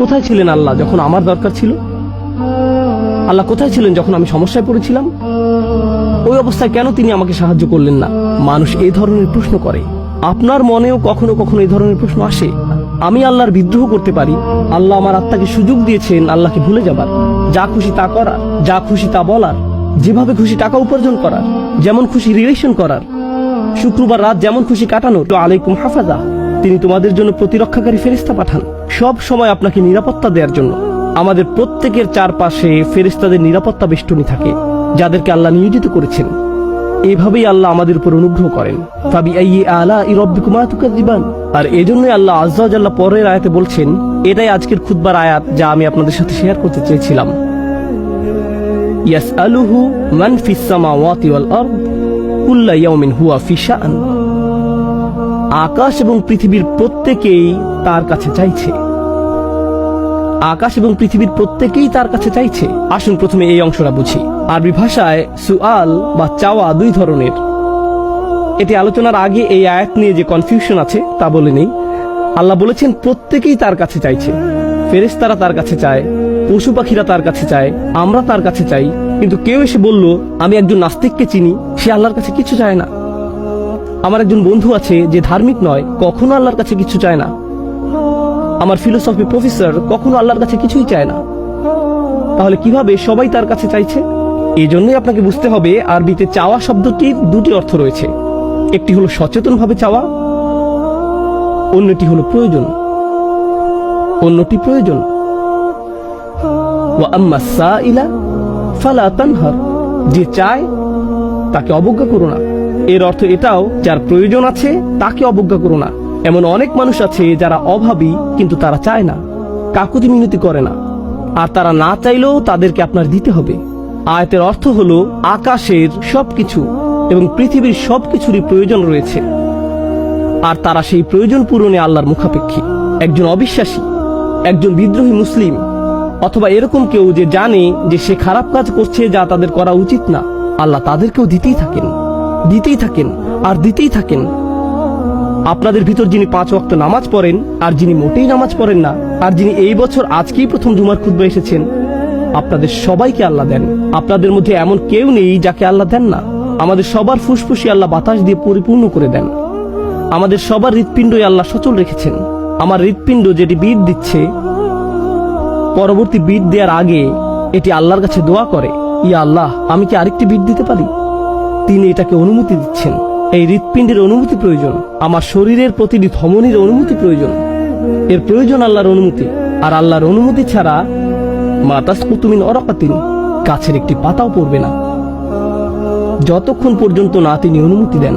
কোথায় ছিলেন আল্লাহ যখন আমার দরকার ছিল? আল্লাহ কোথায় ছিলেন যখন আমি সমস্যায় পড়েছিলাম? ওই অবস্থায় কেন তিনি আমাকে সাহায্য করলেন না? মানুষ এই ধরনের প্রশ্ন করে। আপনার মনেও কখনো কখনো এই ধরনের প্রশ্ন আসে। আমি আল্লাহর বিদ্রোহ করতে পারি, আল্লাহ আমার আত্মাকে সুযোগ দিয়েছেন আল্লাহকে ভুলে যাবার, যা খুশি তা করার, যা খুশি তা বলার, যেভাবে খুশি টাকা উপার্জন করার, যেমন খুশি রিলেশন করার, শুক্রবার রাত যেমন খুশি কাটানোর। তো আলাইকুম হাফাজা, তিনি তোমাদের জন্য প্রতিরক্ষাকারী ফেরেশতা পাঠান সব সময় আপনাকে নিরাপত্তা দেওয়ার জন্য। আমাদের প্রত্যেকের চারপাশে ফেরেশতাদের নিরাপত্তা বেষ্টনী থাকে, যাদেরকে আল্লাহ নিয়োজিত করেছেন। এভাবেই আল্লাহ আমাদের উপর অনুগ্রহ করেন। ফাবিআইয়ি আলাই রাব্বিকুমা তুকাযিবান। আর এজন্যই আল্লাহ আযযা ওয়া জাল্লা পরের আয়াতে বলছেন, এটাই আজকের খুতবার আয়াত যা আমি আপনাদের সাথে শেয়ার করতে চেয়েছিলাম। ইয়াসআলুহু মান ফিস সামাওয়াতি ওয়াল আরদ কুল্লা ইয়াউমিন হুয়া ফি শাআন। আকাশ এবং পৃথিবীর প্রত্যেকেই তার কাছে চাইছে। আকাশ এবং পৃথিবীর প্রত্যেকেই তার কাছে চাইছে। আসুন প্রথমে এই অংশটা বুঝি। আরবি ভাষায় সুআল বা চাওয়া দুই ধরনের। এটি আলোচনার আগে এই আয়াত নিয়ে যে কনফিউশন আছে তা বলে নেই। আল্লাহ বলেছেন প্রত্যেকেই তার কাছে চাইছে। ফেরেশতারা তার কাছে চায়, পশু পাখিরা তার কাছে চায়, আমরা তার কাছে চাই। কিন্তু কেউ এসে বলল, আমি একজন নাস্তিককে চিনি, সে আল্লাহর কাছে কিছু চায় না। আমার একজন বন্ধু আছে যে ধার্মিক নয়, কখনো আল্লাহর কাছে কিছু চায় না। আমার ফিলোসফি প্রফেসর কখনো আল্লাহর কাছে কিছুই চায় না। তাহলে কিভাবে সবাই তার কাছে চাইছে? এই জন্যই আপনাকে বুঝতে হবে আরবিতে চাওয়া শব্দটির দুটি অর্থ রয়েছে। একটি হলো সচেতনভাবে চাওয়া, অন্যটি হলো প্রয়োজন। অন্যটি প্রয়োজন। ওয়া আম্মা সাইলা ফালা তানহার। যে চায় তাকে অবজ্ঞা করো না। এর অর্থ এটাও, যার প্রয়োজন আছে তাকে অবজ্ঞা করো না। এমন অনেক মানুষ আছে যারা অভাবী, কিন্তু তারা চায় না, কাকুতি মিনতি করে না। আর তারা না চাইলেও তাদেরকে আপনার দিতে হবে। আয়াতের অর্থ হলো আকাশের সবকিছু এবং পৃথিবীর সবকিছুরই প্রয়োজন রয়েছে, আর তারা সেই প্রয়োজন পূরণে আল্লাহর মুখাপেক্ষী। একজন অবিশ্বাসী, একজন বিদ্রোহী মুসলিম, অথবা এরকম কেউ যে জানে যে সে খারাপ কাজ করছে যা তাদের করা উচিত না, আল্লাহ তাদেরকেও দিতেই থাকেন, দিতেই থাকেন আর দিতেই থাকেন। আপনাদের ভিতর যিনি 5 ওয়াক্ত নামাজ পড়েন, আর যিনি মোটেই নামাজ পড়েন না, আর যিনি এই বছর আজকেই প্রথম জুমার খুতবা এসেছেন, আপনাদের সবাইকে আল্লাহ দেন। আপনাদের মধ্যে এমন কেউ নেই যাকে আল্লাহ দেন না। আমাদের সবার ফুসফুসি আল্লাহ বাতাস দিয়ে পরিপূর্ণ করে দেন। আমাদের সবার হৃৎপিণ্ডই আল্লাহ সচল রেখেছেন। আমার হৃৎপিণ্ড যেটি বিট দিচ্ছে, পরবর্তী বিট দেওয়ার আগে এটি আল্লাহর কাছে দোয়া করে, ইয়া আল্লাহ, আমি কি আরেকটি বিট দিতে পারি? তিনি এটাকে অনুমতি দিচ্ছেন। এই হৃৎপিণ্ডের অনুমতি প্রয়োজন। আমার শরীরের প্রতিটি ধমনীর অনুমতি প্রয়োজন। এর প্রয়োজন আল্লাহর অনুমতি। আর আল্লাহর অনুমতি ছাড়া মা তাসকুতু মিন ওয়ারাকাতিন, গাছের একটি পাতাও পড়বে না, যতক্ষণ পর্যন্ত না তিনি অনুমতি দেন।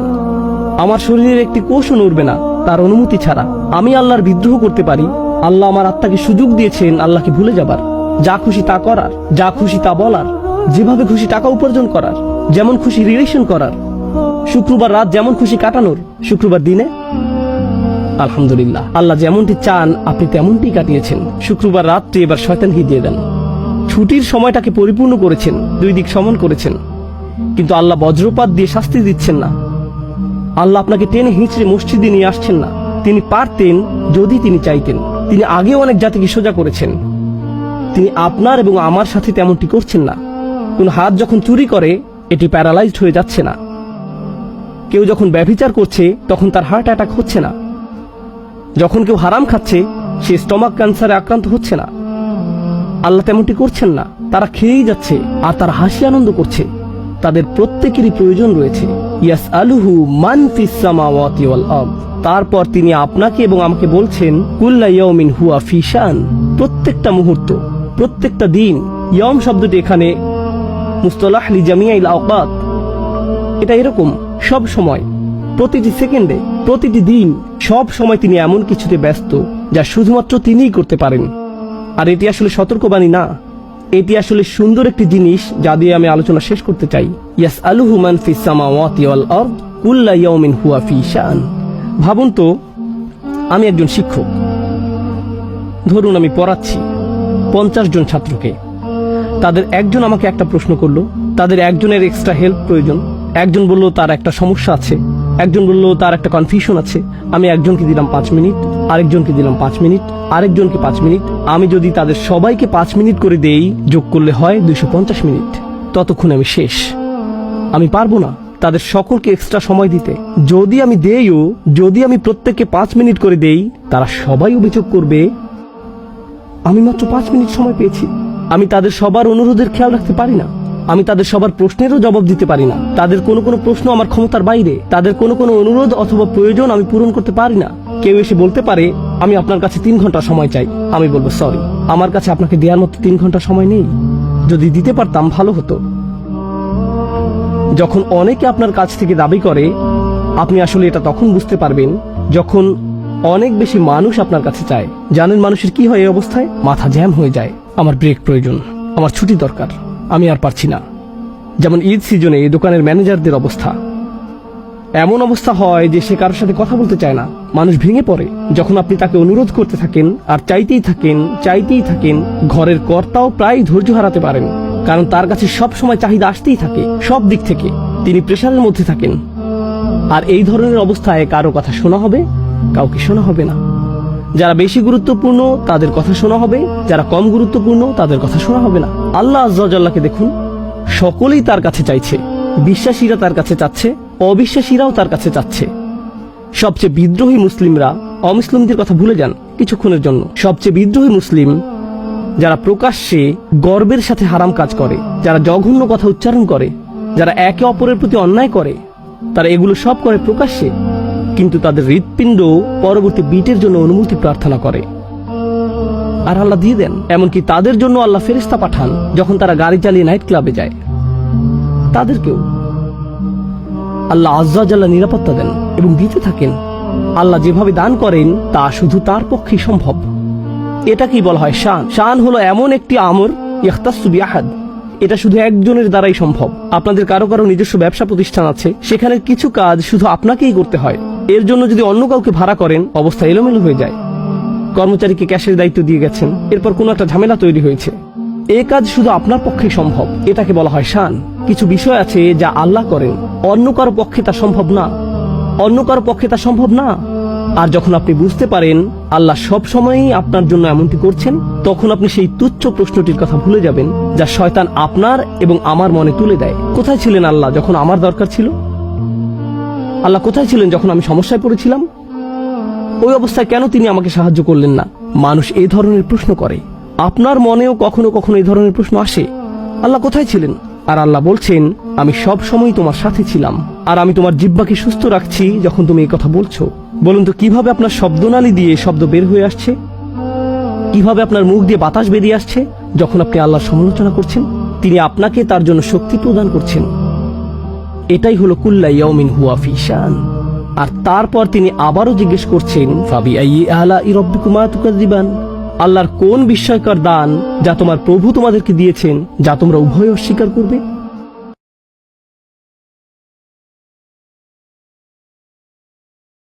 আমার শরীরের একটি কোষও নড়বে না তার অনুমতি ছাড়া। আমি আল্লাহর বিদ্রোহ করতে পারি। আল্লাহ আমার আত্মাকে সুযোগ দিয়েছেন আল্লাহকে ভুলে যাবার, যা খুশি তা করার, যা খুশি তা বলার, যেভাবে খুশি টাকা উপার্জন করার, যেমন খুশি রিলেশন করার, শুক্রবার রাত যেমন খুশি কাটানোর, শুক্রবার দিনে আলহামদুলিল্লাহ আল্লাহ যেমনটি চান আপনি তেমনটি কাটিয়েছেন। শুক্রবার রাতটি এবার শয়তানকে দিয়ে দেন। ছুটির সময়টাকে পরিপূর্ণ করেছেন, দুই দিক সমান করেছেন। কিন্তু আল্লাহ বজ্রপাত দিয়ে শাস্তি দিচ্ছেন না। আল্লাহ আপনাকে টেনে হিঁচড়ে মসজিদে নিয়ে আসছেন না। তিনি পারতেন যদি তিনি চাইতেন। তিনি আগেও অনেক জাতিকে সোজা করেছেন। তিনি আপনার এবং আমার সাথে তেমনটি করছেন না। কোন হাত যখন চুরি করে এটি প্যারালাইজড হয়ে যাচ্ছে না। কেউ যখন ব্যভিচার করছে তখন তার হার্ট অ্যাটাক হচ্ছে না। যখন কেউ হারাম খাচ্ছে সে স্টমাক ক্যান্সারে আক্রান্ত হচ্ছে না। আল্লাহ তেমনটি করছেন না। তারা খেয়েই যাচ্ছে আর তারা হাসি আনন্দ করছে। তাদের প্রত্যেকেরই প্রয়োজন রয়েছে। ইয়াসআলুহু মান ফিস সামাওয়াতি ওয়াল আরদ। তারপর তিনি আপনাকে এবং আমাকে বলছেন, কুল্লা ইয়াউমিন হুয়া ফি শান। প্রত্যেকটা মুহূর্ত, প্রত্যেকটা দিন। ইয়াউম শব্দটি এখানে মুস্তালাহ লি জামিআল আওকাত। এটা এরকম সব সময়, প্রতিটি সেকেন্ডে, প্রতিটি দিন, সব সময় তিনি এমন কিছুতে ব্যস্ত যা শুধুমাত্র তিনিই করতে পারেন। আর এটি আসলে সতর্কবাণী না, এটি আসলে সুন্দর একটি জিনিস যা দিয়ে আমি আলোচনা শেষ করতে চাই। ইয়াসআলুহু মান ফিস সামাওয়াতি ওয়াল আরদ কুল্লা ইয়াউমিন হুয়া ফি শান। ভাবুন তো, আমি একজন শিক্ষক। ধরুন আমি পড়াচ্ছি 50 জন ছাত্রকে। তাদের একজন আমাকে একটা প্রশ্ন করলো, তাদের একজনের এক্সট্রা হেল্প প্রয়োজন। একজন বলল তার একটা সমস্যা আছে, একজন বলল তার একটা কনফিউশন আছে। আমি একজনকে দিলাম 5 মিনিট, আরেকজনকে দিলাম 5 মিনিট, আরেকজনকে 5 মিনিট। আমি যদি তাদের সবাইকে 5 মিনিট করে দেই, যোগ করলে হয় 250 মিনিট। ততক্ষণে আমি শেষ। আমি পারবো না তাদের সকলকে এক্সট্রা সময় দিতে। যদি আমি দেইও, যদি আমি প্রত্যেককে 5 মিনিট করে দেই, তারা সবাই অভিযোগ করবে আমি মাত্র 5 মিনিট সময় পেয়েছি। আমি তাদের সবার অনুরোধের খেয়াল রাখতে পারি না, আমি তাদের সবার প্রশ্নেরও জবাব দিতে পারি না। তাদের কোনো কোনো প্রশ্ন আমার ক্ষমতার বাইরে, তাদের কোনো কোনো অনুরোধ অথবা প্রয়োজন আমি পূরণ করতে পারি না। কেউ এসে বলতে পারে আমি আপনার কাছে 3 ঘন্টা সময় চাই। আমি বলবো সরি, আমার কাছে আপনাকে দেওয়ার মতো 3 ঘন্টা সময় নেই। যদি দিতে পারতাম ভালো হতো। যখন অনেকে আপনার কাছ থেকে দাবি করে, আপনি আসলে এটা তখন বুঝতে পারবেন যখন অনেক বেশি মানুষ আপনার কাছে চায়। জানেন মানুষের কি হয় এই অবস্থায়? মাথা জ্যাম হয়ে যায়। আমার ব্রেক প্রয়োজন, আমার ছুটি দরকার, আমি আর পারছি না। যেমন ঈদ সিজনে এই দোকানের ম্যানেজারদের অবস্থা। এমন অবস্থা হয় যে সে কারোর সাথে কথা বলতে চায় না। মানুষ ভেঙে পড়ে যখন আপনি তাকে অনুরোধ করতে থাকেন আর চাইতেই থাকেন। ঘরের কর্তাও প্রায় ধৈর্য হারাতে পারেন, কারণ তার কাছে সব সময় চাহিদা আসতেই থাকে সব দিক থেকে। তিনি প্রেশারের মধ্যে থাকেন। আর এই ধরনের অবস্থায় কারো কথা শোনা হবে, কাউকে শোনা হবে না। যারা বেশি গুরুত্বপূর্ণ তাদের কথা শোনা হবে, যারা কম গুরুত্বপূর্ণ তাদের কথা শোনা হবে না। আল্লাহ আজ্জা ওয়া জাল্লাকে দেখুন, সকলেই তার কাছে চাইছে। বিশ্বাসীরা তার কাছে চাচ্ছে, অবিশ্বাসীরাও তার কাছে চাচ্ছে। সবচেয়ে বিদ্রোহী মুসলিমরা অমুসলিমদের কথা ভুলে যান কিছুক্ষণের জন্য। সবচেয়ে বিদ্রোহী মুসলিম যারা প্রকাশ্যে গর্বের সাথে হারাম কাজ করে, যারা জঘন্য কথা উচ্চারণ করে, যারা একে অপরের প্রতি অন্যায় করে, তারা এগুলো সব করে প্রকাশ্যে, কিন্তু তাদের হৃৎপিণ্ড পরবর্তী বিটের জন্য অনুমতি প্রার্থনা করে আর আল্লাহ দিয়ে দেন। এমনকি তাদের জন্য আল্লাহ ফেরেশতা পাঠান যখন তারা গাড়ি চালিয়ে নাইট ক্লাবে যায়। তাদেরকেও আল্লাহ আজ্জা ওয়া জাল্লা নিরাপত্তা দেন এবং দিতে থাকেন। আল্লাহ যেভাবে দান করেন তা শুধু তার পক্ষেই সম্ভব। এটাকেই বলা হয় শান। শান হলো এমন একটি আমর ইখতাসু বিআহাদ, এটা শুধু একজনের দ্বারাই সম্ভব। আপনাদের কারো কারো নিজস্ব ব্যবসা প্রতিষ্ঠান আছে, সেখানে কিছু কাজ শুধু আপনাকেই করতে হয়। এর জন্য যদি অন্য কাউকে ভাড়া করেন, অবস্থা এলোমেলো হয়ে যায়। কর্মচারীকে ক্যাশের দায়িত্ব দিয়ে গেছেন, এরপর কোনো একটা ঝামেলা তৈরি হয়েছে। এই কাজ শুধু আপনার পক্ষেই সম্ভব, এটাকে বলা হয় শান। কিছু বিষয় আছে যা আল্লাহ করেন, অন্য কারো পক্ষে তা সম্ভব না। আর যখন আপনি বুঝতে পারেন আল্লাহ সব সময়ই আপনার জন্য এমনটি করছেন, তখন আপনি সেই তুচ্ছ প্রশ্নটির কথা ভুলে যাবেন যা শয়তান আপনার এবং আমার মনে তুলে দেয়। কোথায় ছিলেন আল্লাহ যখন আমার দরকার ছিল? আল্লাহ কোথায় ছিলেন যখন আমি সমস্যায় পড়েছিলাম? ওই অবস্থায় কেন তিনি আমাকে সাহায্য করলেন না? মানুষ এই ধরনের প্রশ্ন করে। আপনার মনেও কখনো কখনো এই ধরনের প্রশ্ন আসে, আল্লাহ কোথায় ছিলেন? আর আল্লাহ বলছেন, আমি সব সময় তোমার সাথে ছিলাম, আর আমি তোমার জিহ্বাকে সুস্থ রাখছি যখন তুমি এই কথা বলছো। বলুন তো কিভাবে আপনার শব্দনালী দিয়ে শব্দ বের হয়ে আসছে? কিভাবে আপনার মুখ দিয়ে বাতাস বেরিয়ে আসছে যখন আপনি আল্লাহর সমালোচনা করছেন? তিনি আপনাকে তার জন্য শক্তি প্রদান করছেন। এটাই হলো কুল্লা ইয়াউমিন হুয়া ফি শান। আর তারপর তিনি আবারও জিজ্ঞেস করছেন, ফাবিআইয়ি আলাই রাব্বিকুমা তুকাযিবান, আল্লাহর কোন বিস্ময়কর দান যা তোমার প্রভু তোমাদেরকে দিয়েছেন, যা তোমরা উভয় অস্বীকার করবে?